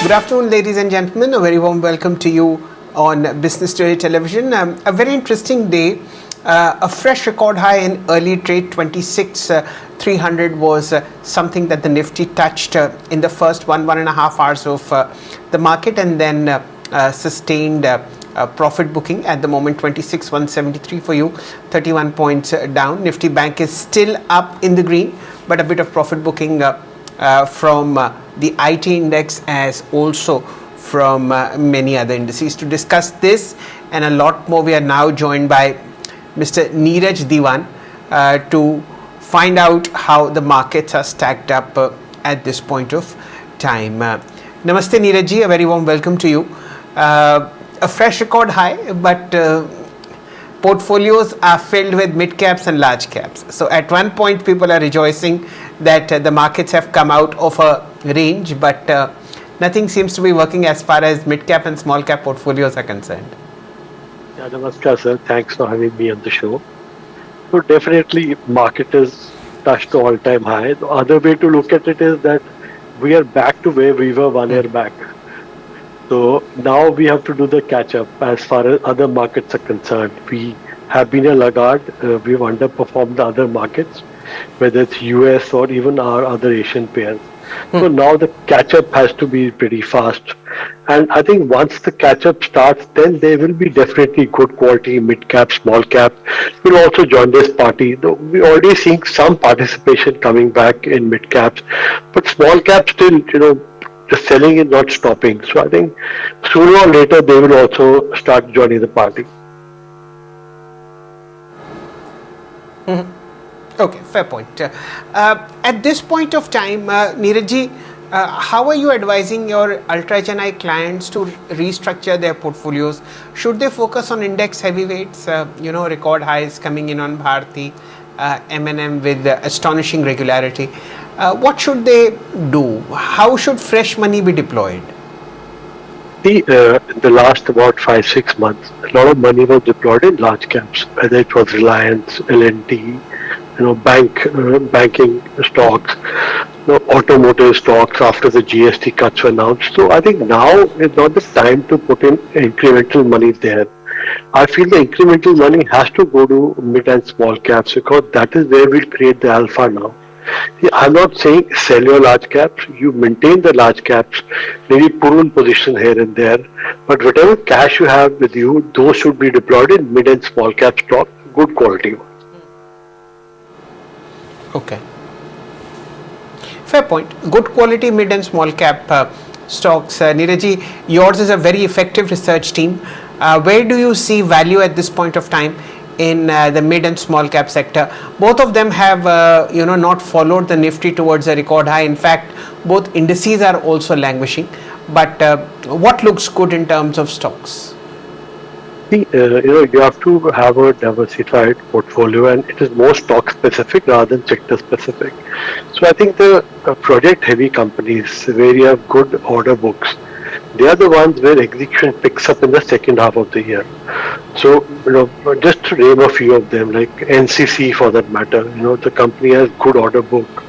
Good afternoon, ladies and gentlemen. A very warm welcome to you on Business Today Television. A very interesting day. A fresh record high in early trade, 26,300 was something that the Nifty touched in the first one and a half hours of the market, and then sustained profit booking. At the moment, 26,173 for you, 31 points down. Nifty Bank is still up in the green, but a bit of profit booking from the IT index as also from many other indices. To discuss this and a lot more, we are now joined by Mr. Neeraj Dewan to find out how the markets are stacked up at this point of time. Namaste Neeraj ji, a very warm welcome to you. A fresh record high, but portfolios are filled with mid caps and large caps. So at one point people are rejoicing that the markets have come out of a range, but nothing seems to be working as far as mid cap and small cap portfolios are concerned. Yeah, namaskar sir, thanks for having me on the show. So definitely market has touched the all-time high. The other way to look at it is that we are back to where we were 1 year back. So now we have to do the catch-up as far as other markets are concerned. We have been a laggard. We've underperformed the other markets, whether it's US or even our other Asian peers. So now the catch-up has to be pretty fast. And I think once the catch-up starts, then there will be definitely good quality mid-cap, small-cap. We'll also join this party. We're already seeing some participation coming back in mid-caps. But small-cap still, the selling is not stopping. So I think sooner or later they will also start joining the party. Okay, fair point. At this point of time, Neeraj ji, how are you advising your ultra Gen I clients to restructure their portfolios? Should they focus on index heavyweights, record highs coming in on Bharti, M&M with astonishing regularity? What should they do? How should fresh money be deployed? In the last about 5-6 months, a lot of money was deployed in large caps, whether it was Reliance, L&T, banking stocks, automotive stocks after the GST cuts were announced. So I think now is not the time to put in incremental money there. I feel the incremental money has to go to mid and small caps because that is where we'll create the alpha now. I'm not saying sell your large caps, you maintain the large caps, maybe put in position here and there, but whatever cash you have with you, those should be deployed in mid and small cap stock, good quality ones. Okay. Fair point. Good quality mid and small cap stocks. Neeraj ji, yours is a very effective research team. Where do you see value at this point of time in the mid and small cap sector? Both of them have not followed the Nifty towards a record high. In fact, both indices are also languishing. But what looks good in terms of stocks? You have to have a diversified portfolio, and it is more stock specific rather than sector specific. So I think the project heavy companies where you have good order books, they are the ones where execution picks up in the second half of the year. So, just to name a few of them, like NCC for that matter, the company has good order book.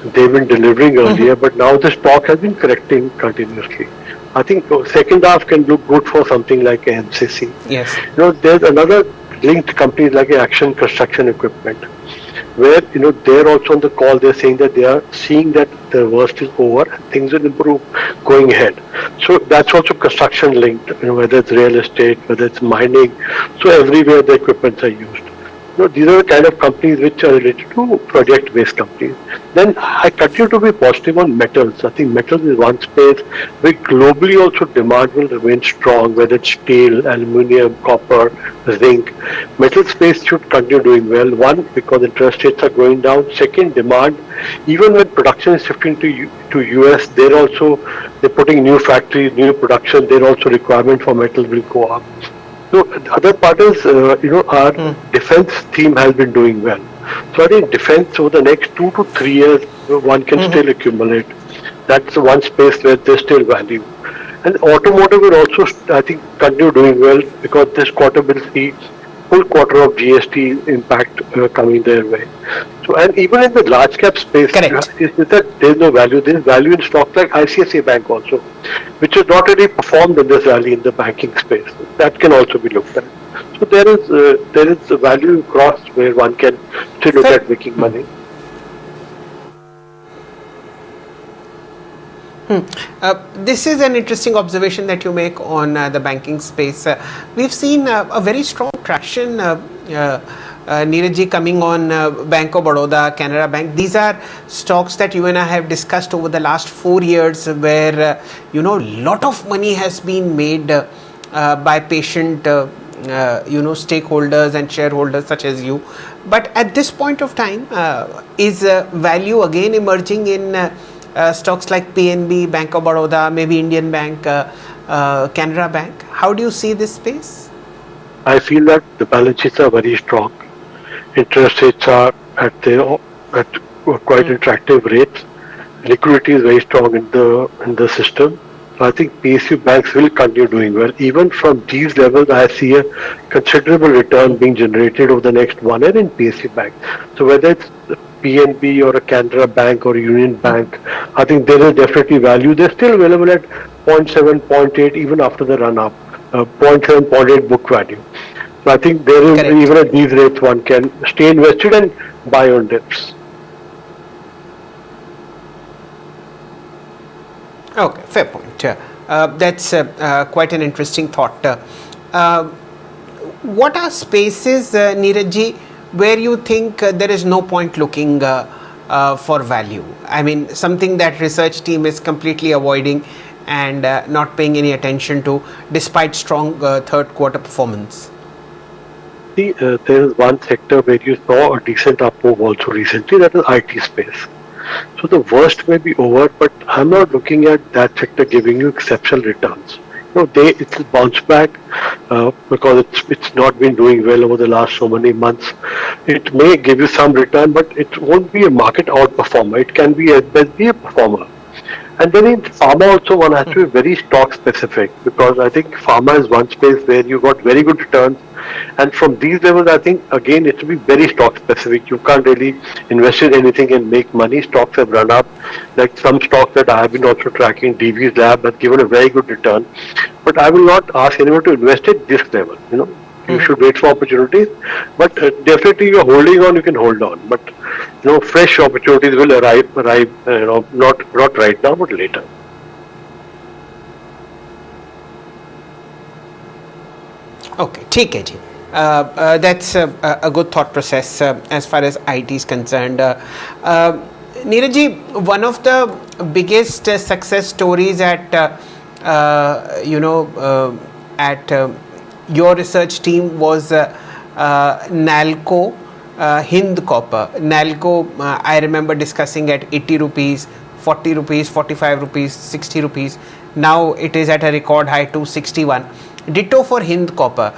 They've been delivering earlier, but now the stock has been correcting continuously. I think second half can look good for something like NCC. Yes. There's another linked companies like Action Construction Equipment, where they're also on the call. They're saying that they are seeing that the worst is over and things will improve going ahead. So that's also construction linked, whether it's real estate, whether it's mining. So everywhere the equipments are used. These are the kind of companies which are related to project-based companies. Then I continue to be positive on metals. I think metals is one space where globally also demand will remain strong, whether it's steel, aluminium, copper, zinc. Metal space should continue doing well. One, because interest rates are going down. Second, demand. Even when production is shifting to US, they're putting new factories, new production. Their also requirement for metal will go up. So the other part is, our defense theme has been doing well. So I think defense over the next 2 to 3 years, one can still accumulate. That's one space where there's still value. And automotive will also, I think, continue doing well because this quarter will see full quarter of GST impact coming their way. So, and even in the large cap space, Correct. is that there's no value. There's value in stocks like ICICI Bank also, which has not really performed in this rally in the banking space. That can also be looked at. So there is a value across where one can still look at making money. This is an interesting observation that you make on the banking space. We've seen a very strong traction, Neeraj ji, coming on Bank of Baroda, Canara Bank. These are stocks that you and I have discussed over the last 4 years, where lot of money has been made by patient stakeholders and shareholders such as you. But at this point of time, is value again emerging in stocks like PNB, Bank of Baroda, maybe Indian Bank, Canara Bank? How do you see this space? I feel that the balance sheets are very strong. Interest rates are at quite attractive rates. Liquidity is very strong in the system. So I think PSU banks will continue doing well. Even from these levels, I see a considerable return being generated over the next 1 year in PSU bank. So whether it's PNB or a Canara Bank or Union Bank, I think there is definitely value. They're still available at 0.7, 0.8 even after the run up, 0.7, 0.8 book value. So I think there is, even at these rates, one can stay invested and buy on dips. Okay, fair point. That's quite an interesting thought. What are spaces, Neeraj ji, where you think there is no point looking for value? I mean, something that research team is completely avoiding and not paying any attention to, despite strong third quarter performance. See, there is one sector where you saw a decent up move also recently, that is IT space. So the worst may be over, but I'm not looking at that sector giving you exceptional returns. It's bounced back because it's not been doing well over the last so many months. It may give you some return, but it won't be a market outperformer. It can be at best be a performer. And then in pharma also, one has to be very stock specific, because I think pharma is one space where you got very good returns. And from these levels, I think again it will be very stock specific. You can't really invest in anything and make money. Stocks have run up. Like some stocks that I have been also tracking, DV's Lab has given a very good return. But I will not ask anyone to invest at this level. You should wait for opportunities. But definitely, you're holding on. You can hold on. But fresh opportunities will arrive. Not right now, but later. Okay, ठीक है जी. That's a good thought process as far as IT is concerned. Neeraj ji, one of the biggest success stories at your research team was Nalco Hind Copper. Nalco, I remember discussing at 80 rupees, 40 rupees, 45 rupees, 60 rupees. Now it is at a record high 261. Ditto for Hind Copper.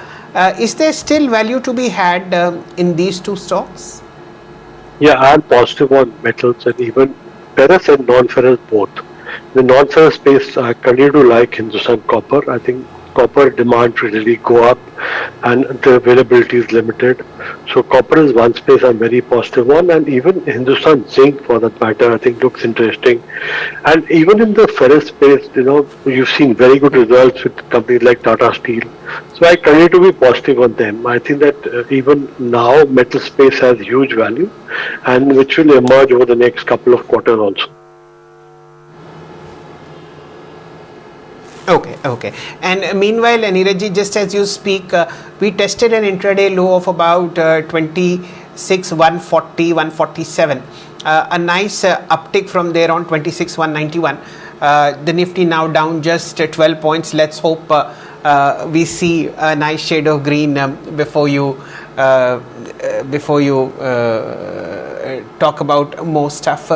Is there still value to be had in these two stocks? Yeah, I'm positive on metals and even ferrous and non-ferrous both. The non-ferrous space, I continue to like Hindustan Copper. I think copper demand will really go up and the availability is limited. So copper is one space I'm very positive on, and even Hindustan Zinc for that matter I think looks interesting. And even in the ferrous space, you've seen very good results with companies like Tata Steel. So I continue to be positive on them. I think that even now metal space has huge value and which will emerge over the next couple of quarters also. Okay. And meanwhile, Neeraj ji, just as you speak, we tested an intraday low of about 26 140 147. A nice uptick from there on 26 191. The Nifty now down just 12 points. Let's hope we see a nice shade of green before you talk about more stuff.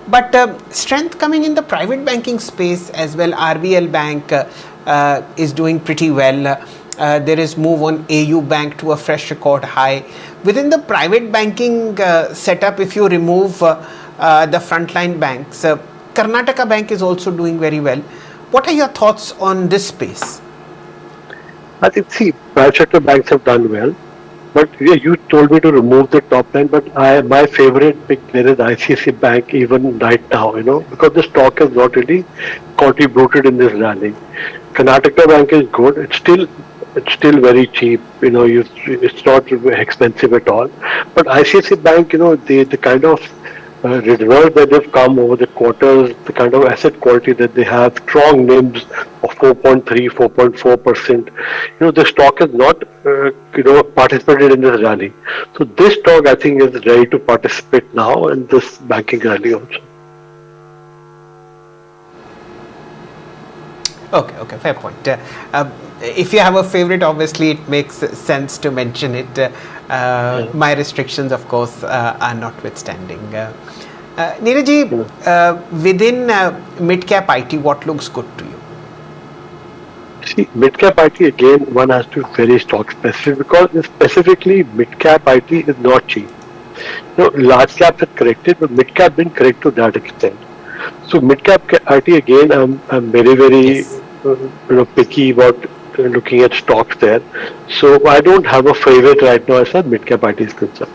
But strength coming in the private banking space as well. RBL Bank is doing pretty well. There is move on AU Bank to a fresh record high. Within the private banking setup, if you remove the frontline banks, Karnataka Bank is also doing very well. What are your thoughts on this space? I think, private sector banks have done well. But yeah, you told me to remove the top line, but my favorite pick there is ICICI Bank even right now, because the stock has not really contributed in this rally. Karnataka Bank is good. It's still very cheap. It's not expensive at all. But ICICI Bank, the kind of reserves that have come over the quarters, the kind of asset quality that they have, strong NIMs of 4.3, 4.4%. The stock has not, participated in this rally. So this stock, I think, is ready to participate now in this banking rally also. Okay, fair point. If you have a favorite, obviously it makes sense to mention it. My restrictions, of course, are notwithstanding. Neeraj, within mid-cap IT, what looks good to you? See, mid-cap IT, again, one has to be very stock specific because specifically mid-cap IT is not cheap. Large caps have corrected, but mid-cap didn't correct to that extent. So mid-cap IT, again, I'm very, very picky about looking at stocks there. So I don't have a favorite right now as far as mid-cap IT is concerned.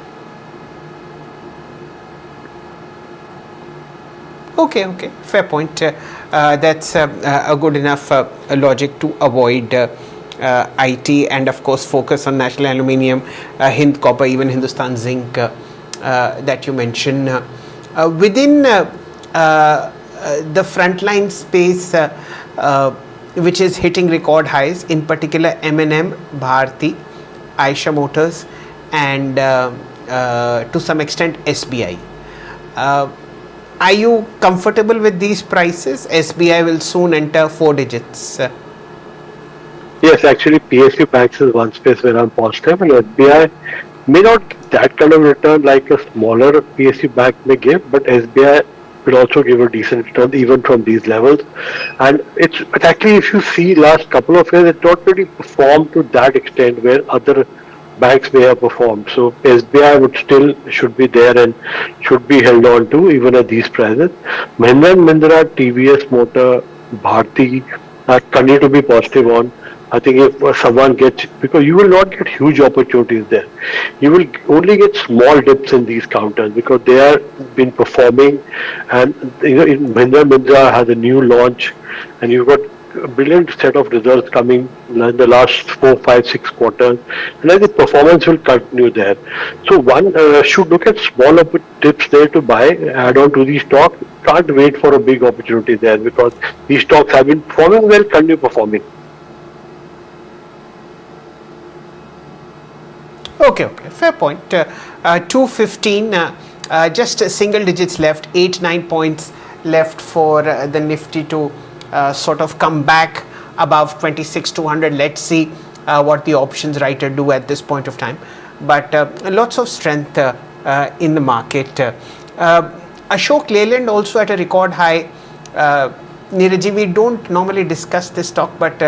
Okay, fair point. That's a good enough logic to avoid IT and of course focus on National Aluminium, Hind Copper, even Hindustan Zinc that you mentioned. Within the frontline space, which is hitting record highs, in particular M&M, Bharti, Eicher Motors, and to some extent SBI. Are you comfortable with these prices? SBI will soon enter 4 digits. Yes, actually, PSU banks is one space where I'm positive, and SBI may not give that kind of return like a smaller PSU bank may give, but SBI will also give a decent return even from these levels. And it's actually, if you see last couple of years, it not really performed to that extent where other banks may have performed. So SBI should be there and should be held on to even at these prices. Mahindra & Mahindra, TVS Motor, Bharti continue to be positive on. I think if someone gets, because you will not get huge opportunities there. You will only get small dips in these counters because they have been performing, and Mahindra & Mahindra has a new launch, and you've got a brilliant set of results coming in the last 4, 5, 6 quarters, and I think performance will continue there. So one should look at small dips there to buy, add on to these stocks. Can't wait for a big opportunity there because these stocks have been performing well, continue performing. Okay, fair point. 215, just single digits left, 8-9 points left for the Nifty to sort of come back above 26,200. Let's see what the options writer do at this point of time. But lots of strength in the market. Ashok Leyland also at a record high. Neeraj, we don't normally discuss this stock, but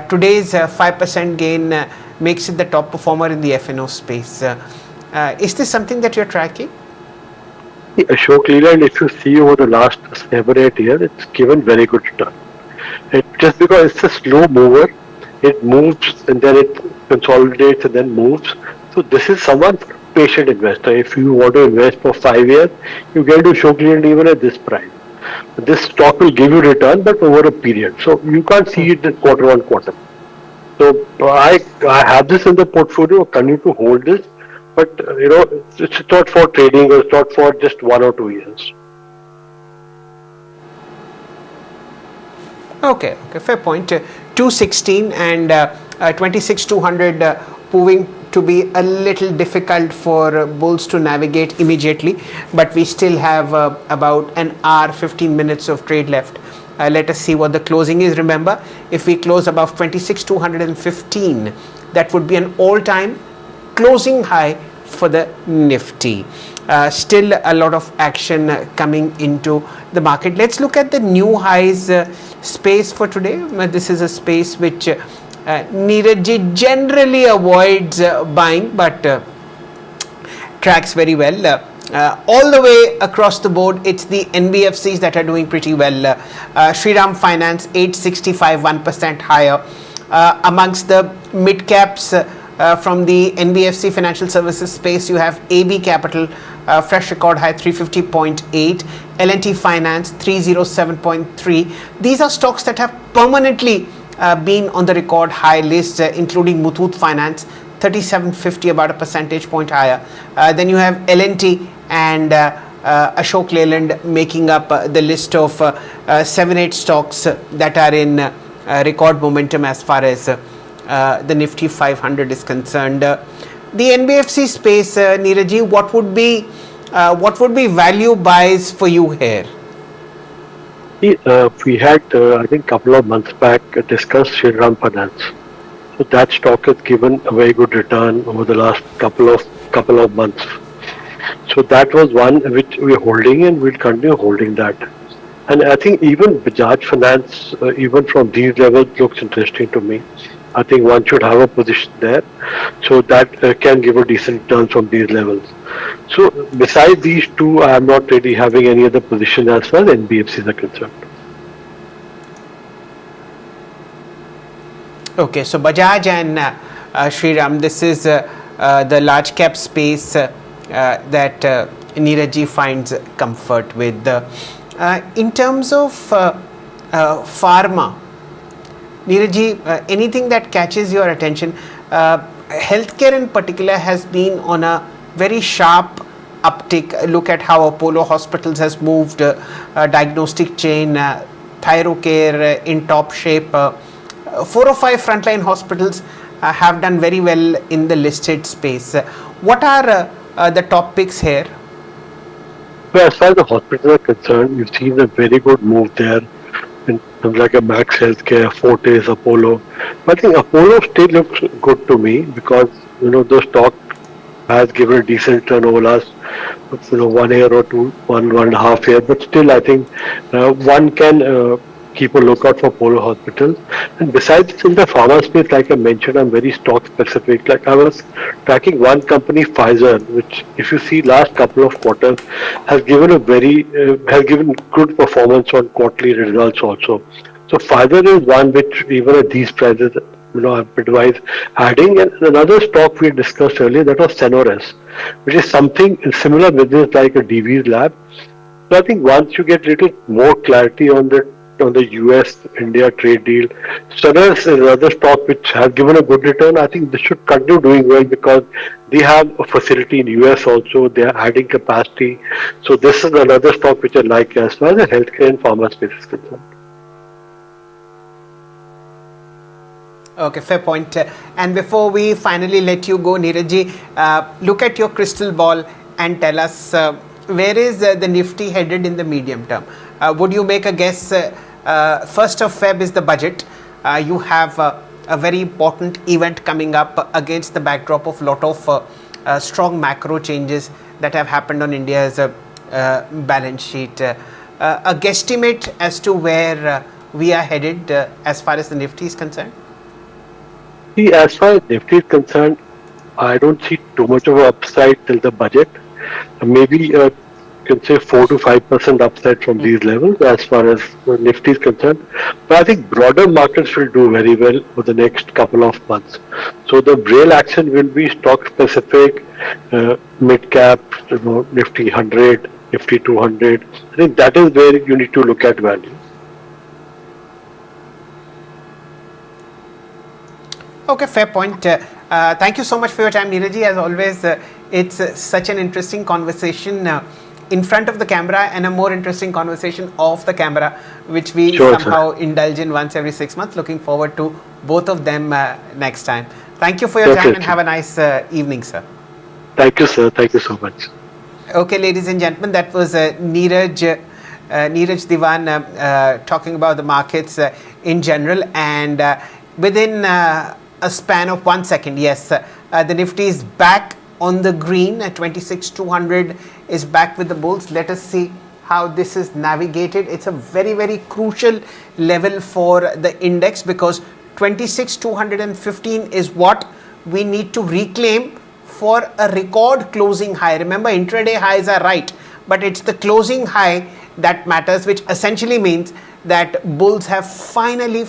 today's 5% gain makes it the top performer in the FNO space. Is this something that you're tracking? Ashok Leyland, if you see over the last 7, 8 years, it's given very good return. Just because it's a slow mover, it moves and then it consolidates and then moves. So this is someone patient investor. If you want to invest for 5 years, you get to Ashok Leyland even at this price. This stock will give you return, but over a period. So you can't see it quarter on quarter. So I have this in the portfolio, continue to hold this, but it's not for trading, or it's not for just 1 or 2 years. Okay, fair point. 216 and 26,200 proving to be a little difficult for bulls to navigate immediately, but we still have about an hour, 15 minutes of trade left. Let us see what the closing is. Remember, if we close above 26,215, that would be an all-time closing high for the Nifty. Still a lot of action coming into the market. Let's look at the new highs space for today. This is a space which Neeraj generally avoids buying, but tracks very well. All the way across the board, it's the NBFCs that are doing pretty well. Shriram Finance 865, 1% higher. Amongst the mid caps, From the NBFC financial services space, you have AB Capital, fresh record high 350.8, L&T Finance 307.3. These are stocks that have permanently been on the record high list, including Muthoot Finance 3750, about a percentage point higher. Then you have L&T and Ashok Leyland making up the list of 7-8 stocks that are in record momentum as far as the Nifty 500 is concerned. The NBFC space, Neeraj, what would be value buys for you here? We had, I think, a couple of months back discussed Shriram Finance. So that stock has given a very good return over the last couple of months. So that was one which we're holding, and we'll continue holding that. And I think even Bajaj Finance, even from these levels, looks interesting to me. I think one should have a position there, so that can give a decent return from these levels. So besides these two, I am not really having any other position as far as NBFCs are concerned. Okay, so Bajaj and Shriram, this is the large cap space that Neeraj finds comfort with. In terms of pharma, Neeraj, anything that catches your attention? Healthcare in particular has been on a very sharp uptick. Look at how Apollo Hospitals has moved, diagnostic chain, Thyrocare in top shape. 4 or 5 frontline hospitals have done very well in the listed space. What are the top picks here? Well, as far as the hospitals are concerned, you've seen a very good move there. In terms like a Max Healthcare, Fortis, Apollo. But I think Apollo still looks good to me because, the stock has given a decent return over last, 1 year or two, one and a half year. But still, I think one can keep a lookout for Apollo Hospitals. And besides, in the pharma space, like I mentioned, I'm very stock specific. Like I was tracking one company, Pfizer, which, if you see last couple of quarters, has given has given good performance on quarterly results also. So Pfizer is one which even at these prices, I advise adding. And another stock we discussed earlier, that was Sensex, which is something similar business like a DV's lab. So I think once you get little more clarity on the US-India trade deal, Sensex is another stock which has given a good return. I think they should continue doing well because they have a facility in US also. They are adding capacity. So this is another stock which I like as far as the healthcare and pharma space is concerned. Okay, fair point. And before we finally let you go, Neeraj, look at your crystal ball and tell us where is the Nifty headed in the medium term? Would you make a guess? 1st of Feb is the budget. You have a very important event coming up against the backdrop of lot of strong macro changes that have happened on India's balance sheet. A guesstimate as to where we are headed as far as the Nifty is concerned? See, as far as Nifty is concerned, I don't see too much of an upside till the budget. Maybe you can say 4 to 5% upside from these levels as far as Nifty is concerned. But I think broader markets will do very well for the next couple of months. So the real action will be stock specific, mid cap, Nifty 100, Nifty 200. I think that is where you need to look at value. Okay, fair point. Thank you so much for your time, Neeraj. As always, it's such an interesting conversation in front of the camera and a more interesting conversation off the camera, which we somehow indulge in once every 6 months. Looking forward to both of them next time. Thank you for your time and have a nice evening, sir. Thank you, sir. Thank you so much. Okay, ladies and gentlemen, that was Neeraj Dewan talking about the markets in general, and within a span of 1 second, yes, the Nifty is back on the green at 26,200 is back with the bulls. Let us see how this is navigated. It's a very, very crucial level for the index because 26,215 is what we need to reclaim for a record closing high. Remember, intraday highs are right, but it's the closing high that matters, which essentially means that bulls have finally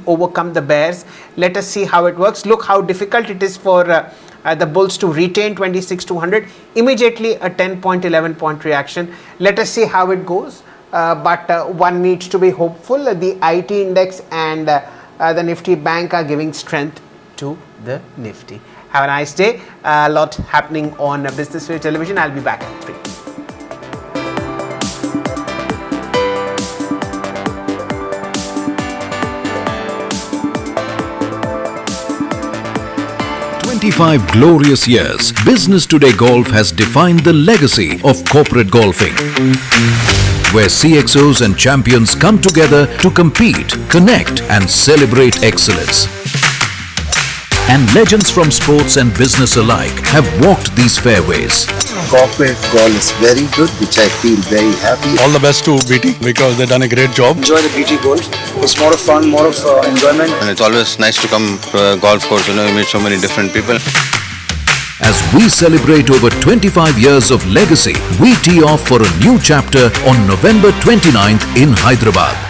overcome the bears. Let us see how it works. Look how difficult it is for the bulls to retain 26,200. Immediately a 10.11 point reaction. Let us see how it goes. But one needs to be hopeful. The IT index and the Nifty bank are giving strength to the Nifty. Have a nice day. A lot happening on Business Today Television. I'll be back at 3. "25 glorious years, Business Today Golf has defined the legacy of corporate golfing, where CXOs and champions come together to compete, connect and celebrate excellence. And legends from sports and business alike have walked these fairways. Corporate golf is very good, which I feel very happy. All the best to BT because they've done a great job. Enjoy the BT golf. It's more of fun, more of enjoyment. And it's always nice to come to a golf course, you meet so many different people. As we celebrate over 25 years of legacy, we tee off for a new chapter on November 29th in Hyderabad.